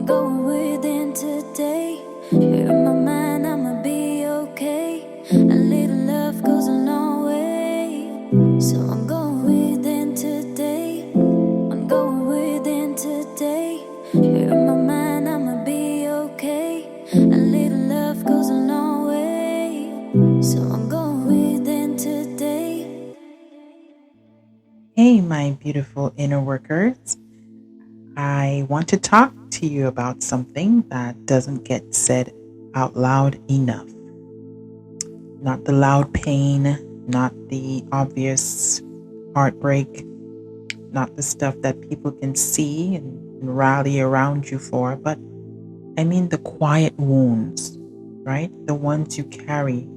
I'm going within today. Here in my mind, I'ma be okay. A little love goes a long way. So I'm going within today. I'm going within today. Here in my mind, I'ma be okay. A little love goes a long way. So I'm going within today. Hey, my beautiful inner workers. I want to talk to you about something that doesn't get said out loud enough. Not the loud pain, not the obvious heartbreak, not the stuff that people can see and rally around you for, but I mean the quiet wounds, right? The ones you carry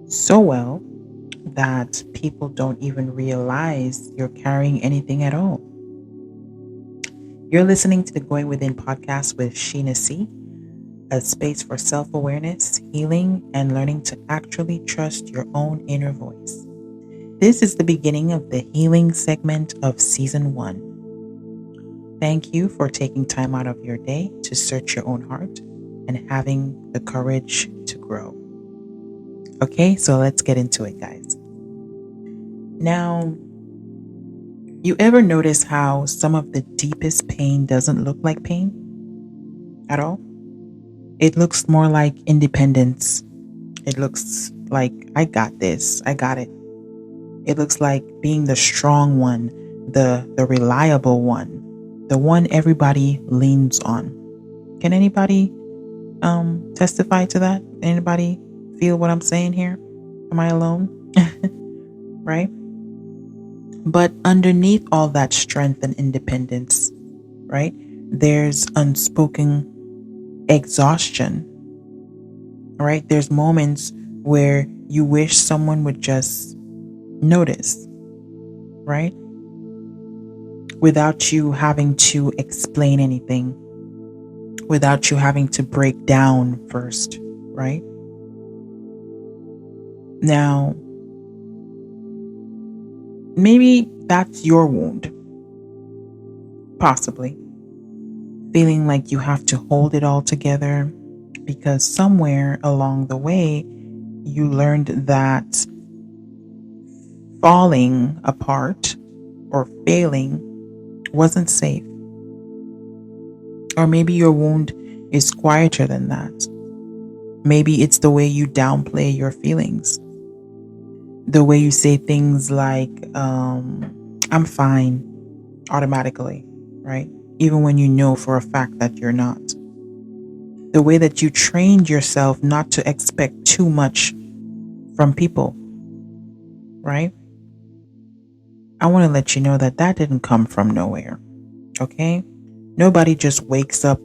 so well that people don't even realize you're carrying anything at all. You're listening to the Going Within podcast with Sheena C, a space for self awareness, healing, and learning to actually trust your own inner voice. This is the beginning of the healing segment of season 1. Thank you for taking time out of your day to search your own heart and having the courage to grow. Okay, so let's get into it, guys. Now, you ever notice how some of the deepest pain doesn't look like pain at all? It looks more like independence. It looks like, I got this, I got it. It looks like being the strong one, the reliable one, the one everybody leans on. Can anybody testify to that? Anybody feel what I'm saying here? Am I alone? Right? But underneath all that strength and independence, right, there's unspoken exhaustion, right? There's moments where you wish someone would just notice, right? Without you having to explain anything, without you having to break down first, right? Now, maybe that's your wound, possibly. Feeling like you have to hold it all together because somewhere along the way, you learned that falling apart or failing wasn't safe. Or maybe your wound is quieter than that. Maybe it's the way you downplay your feelings. The way you say things like, I'm fine, automatically, right? Even when you know for a fact that you're not. The way that you trained yourself not to expect too much from people, right? I want to let you know that that didn't come from nowhere, okay? Nobody just wakes up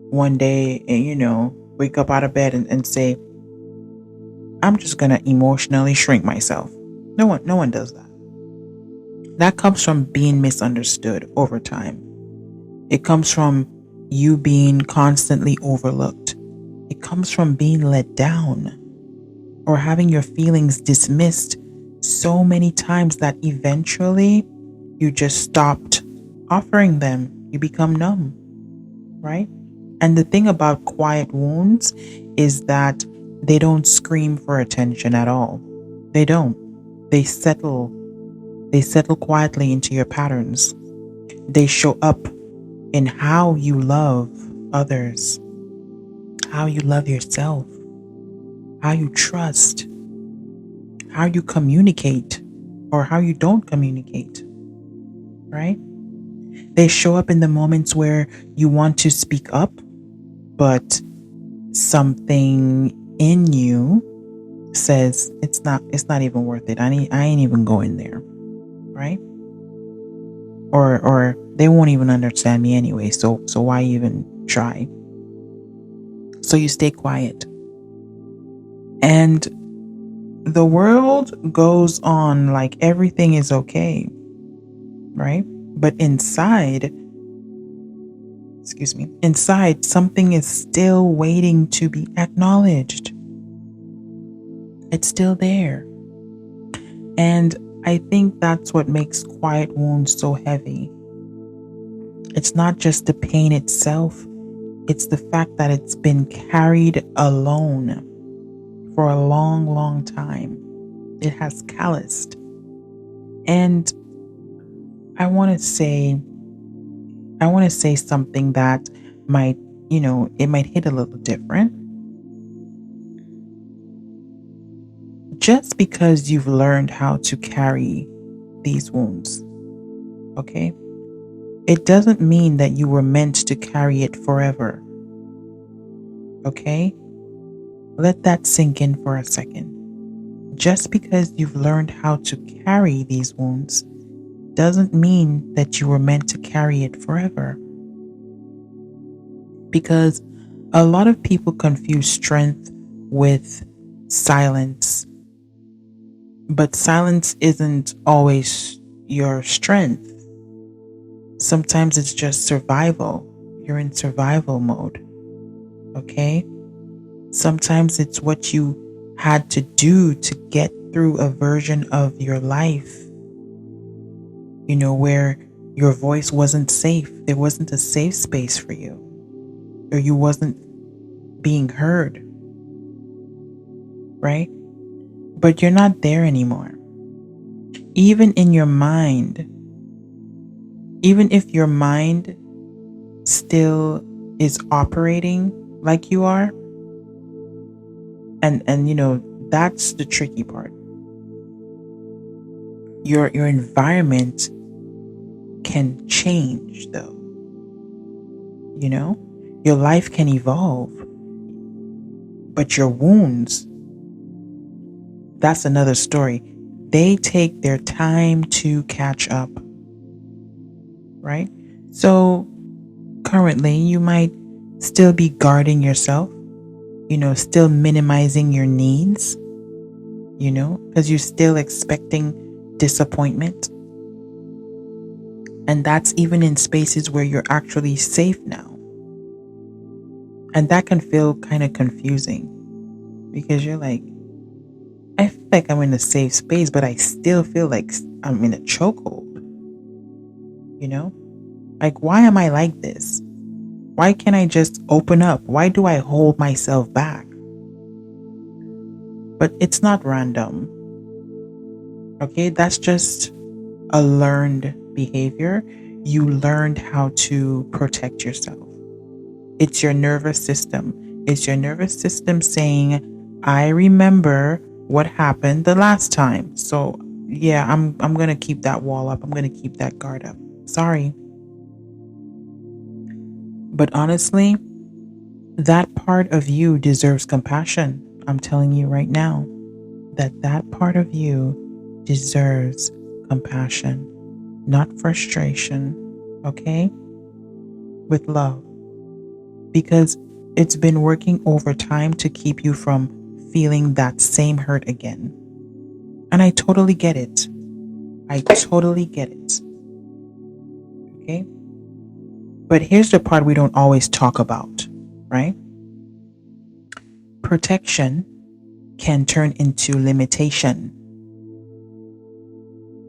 one day and, wake up out of bed and say, I'm just going to emotionally shrink myself. No one does that. That comes from being misunderstood over time. It comes from you being constantly overlooked. It comes from being let down or having your feelings dismissed so many times that eventually you just stopped offering them. You become numb, right? And the thing about quiet wounds is that they don't scream for attention at all. They don't. They settle quietly into your patterns. They show up in how you love others, how you love yourself, how you trust, how you communicate or how you don't communicate, right? They show up in the moments where you want to speak up, but something in you says it's not even worth it. I ain't even going there, right? Or they won't even understand me anyway, so why even try? So you stay quiet. And the world goes on like everything is okay, right? But inside something is still waiting to be acknowledged. It's still there. And I think that's what makes quiet wounds so heavy. It's not just the pain itself, It's the fact that it's been carried alone for a long, long time. It has calloused. And I want to say, I want to say something that might, it might hit a little different. Just because you've learned how to carry these wounds, okay, it doesn't mean that you were meant to carry it forever. Okay? Let that sink in for a second. Just because you've learned how to carry these wounds doesn't mean that you were meant to carry it forever. Because a lot of people confuse strength with silence. But silence isn't always your strength. Sometimes it's just survival. You're in survival mode. Okay? Sometimes it's what you had to do to get through a version of your life, where your voice wasn't safe. There wasn't a safe space for you, or you wasn't being heard, right? But you're not there anymore. Even in your mind, even if your mind still is operating like you are, and that's the tricky part. Your environment can change, though. Your life can evolve, but your wounds, that's another story. They take their time to catch up, right? So currently you might still be guarding yourself, still minimizing your needs, because you're still expecting disappointment. And that's even in spaces where you're actually safe now. And that can feel kind of confusing because you're like, I feel like I'm in a safe space, but I still feel like I'm in a chokehold. Like, why am I like this? Why can't I just open up? Why do I hold myself back? But it's not random. Okay, that's just a learned behavior. You learned how to protect yourself. It's your nervous system. It's your nervous system saying, I remember what happened the last time. So yeah, I'm going to keep that wall up. I'm going to keep that guard up. Sorry. But honestly, that part of you deserves compassion. I'm telling you right now that part of you deserves compassion, not frustration, okay? With love. Because it's been working over time to keep you from feeling that same hurt again. And I totally get it. I totally get it. Okay? But here's the part we don't always talk about, right? Protection can turn into limitation.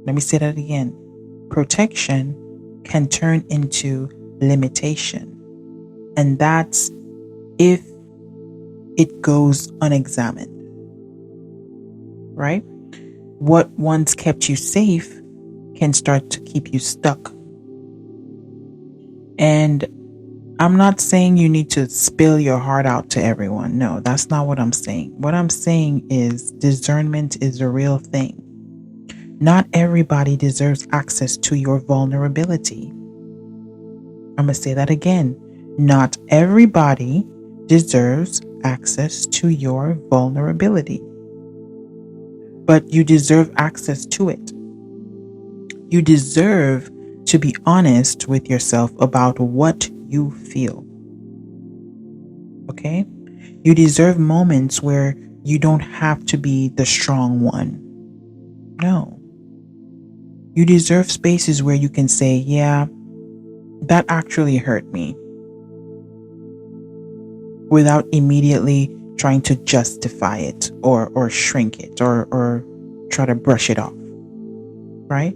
Let me say that again. Protection can turn into limitation. And that's if it goes unexamined, right? What once kept you safe can start to keep you stuck. And I'm not saying you need to spill your heart out to everyone. No, that's not what I'm saying. What I'm saying is discernment is a real thing. Not everybody deserves access to your vulnerability. I'm going to say that again. Not everybody deserves access to your vulnerability. But you deserve access to it. You deserve to be honest with yourself about what you feel. Okay? You deserve moments where you don't have to be the strong one. No. You deserve spaces where you can say, yeah, that actually hurt me, without immediately trying to justify it or shrink it or try to brush it off. Right?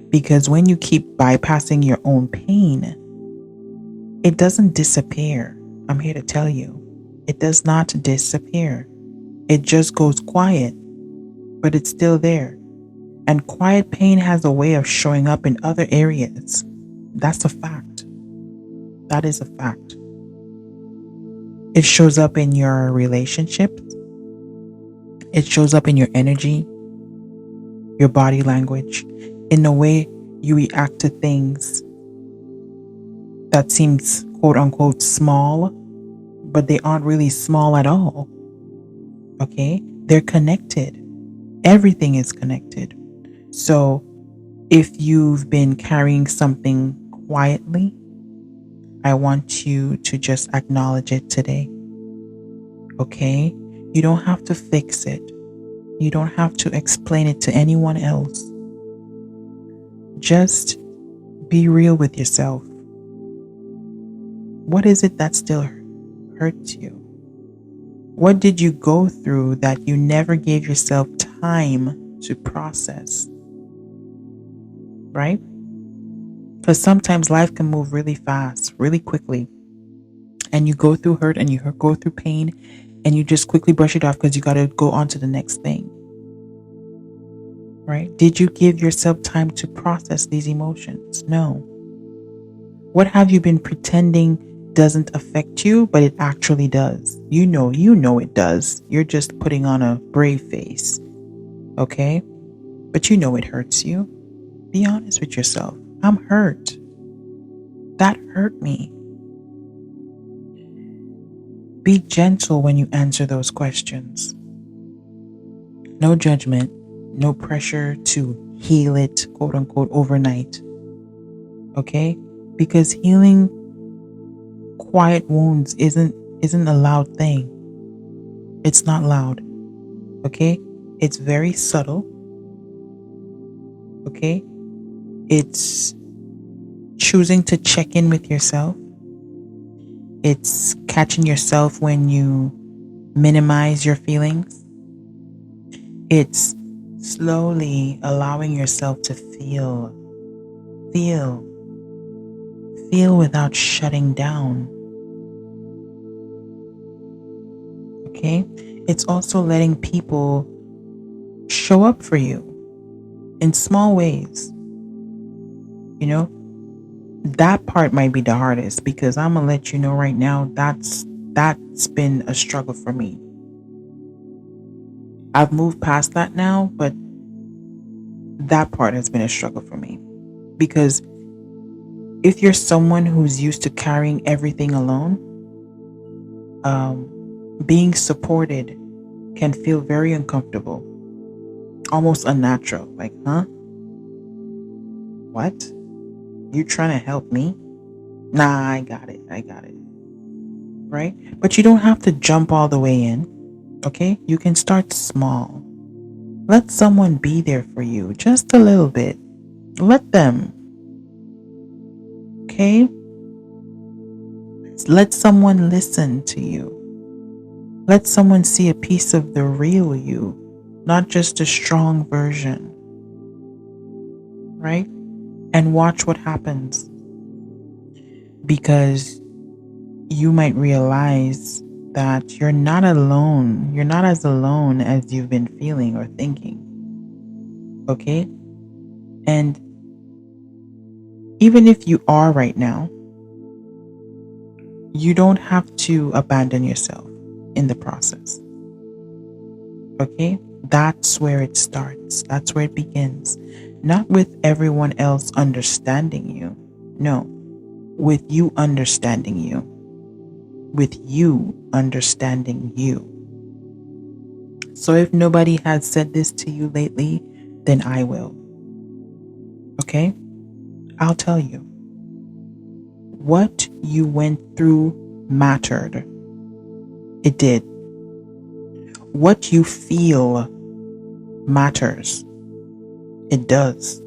Because when you keep bypassing your own pain, it doesn't disappear. I'm here to tell you, it does not disappear. It just goes quiet, but it's still there. And quiet pain has a way of showing up in other areas. That's a fact. That is a fact. It shows up in your relationships. It shows up in your energy, your body language, in the way you react to things that seems quote unquote small, but they aren't really small at all. Okay? They're connected. Everything is connected. So if you've been carrying something quietly, I want you to just acknowledge it today. Okay? You don't have to fix it. You don't have to explain it to anyone else. Just be real with yourself. What is it that still hurts you? What did you go through that you never gave yourself time to process? Right? Because sometimes life can move really fast, really quickly. And you go through hurt and you go through pain and you just quickly brush it off because you got to go on to the next thing. Right? Did you give yourself time to process these emotions? No. What have you been pretending doesn't affect you, but it actually does? You know it does. You're just putting on a brave face. Okay? But you know it hurts you. Be honest with yourself. I'm hurt. That hurt me. Be gentle when you answer those questions. No judgment, no pressure to heal it, quote unquote, overnight. Okay? Because healing quiet wounds isn't a loud thing. It's not loud. Okay? It's very subtle. Okay? It's choosing to check in with yourself. It's catching yourself when you minimize your feelings. It's slowly allowing yourself to feel without shutting down. Okay? It's also letting people show up for you in small ways. You know, that part might be the hardest because I'm gonna let you know right now that's been a struggle for me. I've moved past that now, but that part has been a struggle for me because if you're someone who's used to carrying everything alone, being supported can feel very uncomfortable, almost unnatural. Like, huh? What? You trying to help me? Nah, I got it. Right? But you don't have to jump all the way in. Okay? You can start small. Let someone be there for you just a little bit. Let them. Okay? Let someone listen to you. Let someone see a piece of the real you, not just a strong version. Right? And watch what happens. Because you might realize that you're not alone. You're not as alone as you've been feeling or thinking. Okay? And even if you are right now, you don't have to abandon yourself in the process. Okay? That's where it starts. That's where it begins. Not with everyone else understanding you. No. With you understanding you. With you understanding you. So if nobody has said this to you lately, then I will. Okay? I'll tell you. What you went through mattered. It did. What you feel matters. It does.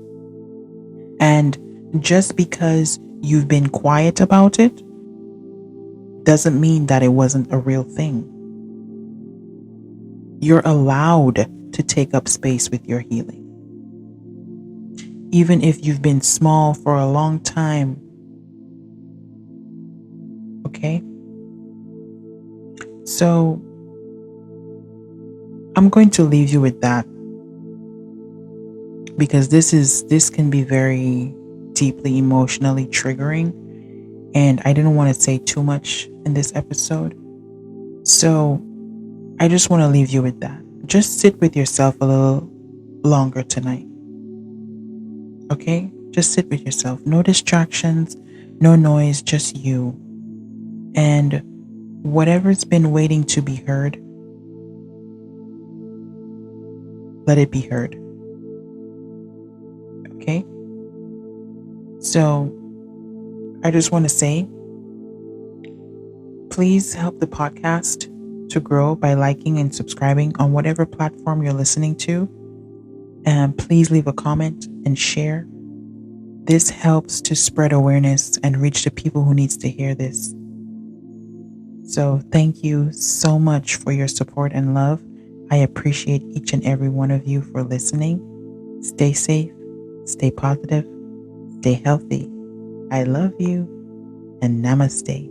And just because you've been quiet about it doesn't mean that it wasn't a real thing. You're allowed to take up space with your healing. Even if you've been small for a long time. Okay? So I'm going to leave you with that because this can be very deeply emotionally triggering, and I didn't want to say too much in this episode. So I just want to leave you with that. Just sit with yourself a little longer tonight. Okay? Just sit with yourself. No distractions, no noise, just you. And whatever's been waiting to be heard, let it be heard. Okay? So I just want to say, please help the podcast to grow by liking and subscribing on whatever platform you're listening to. And please leave a comment and share. This helps to spread awareness and reach the people who needs to hear this. So thank you so much for your support and love. I appreciate each and every one of you for listening. Stay safe, stay positive, stay healthy. I love you, and namaste.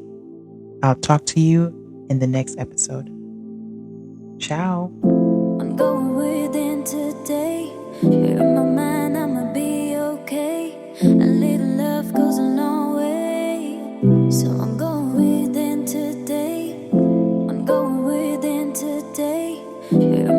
I'll talk to you in the next episode. Ciao. I'm going within today. You're in my mind, I'ma be okay. A little love goes a long way. So I'm going within today. I'm going within today. You're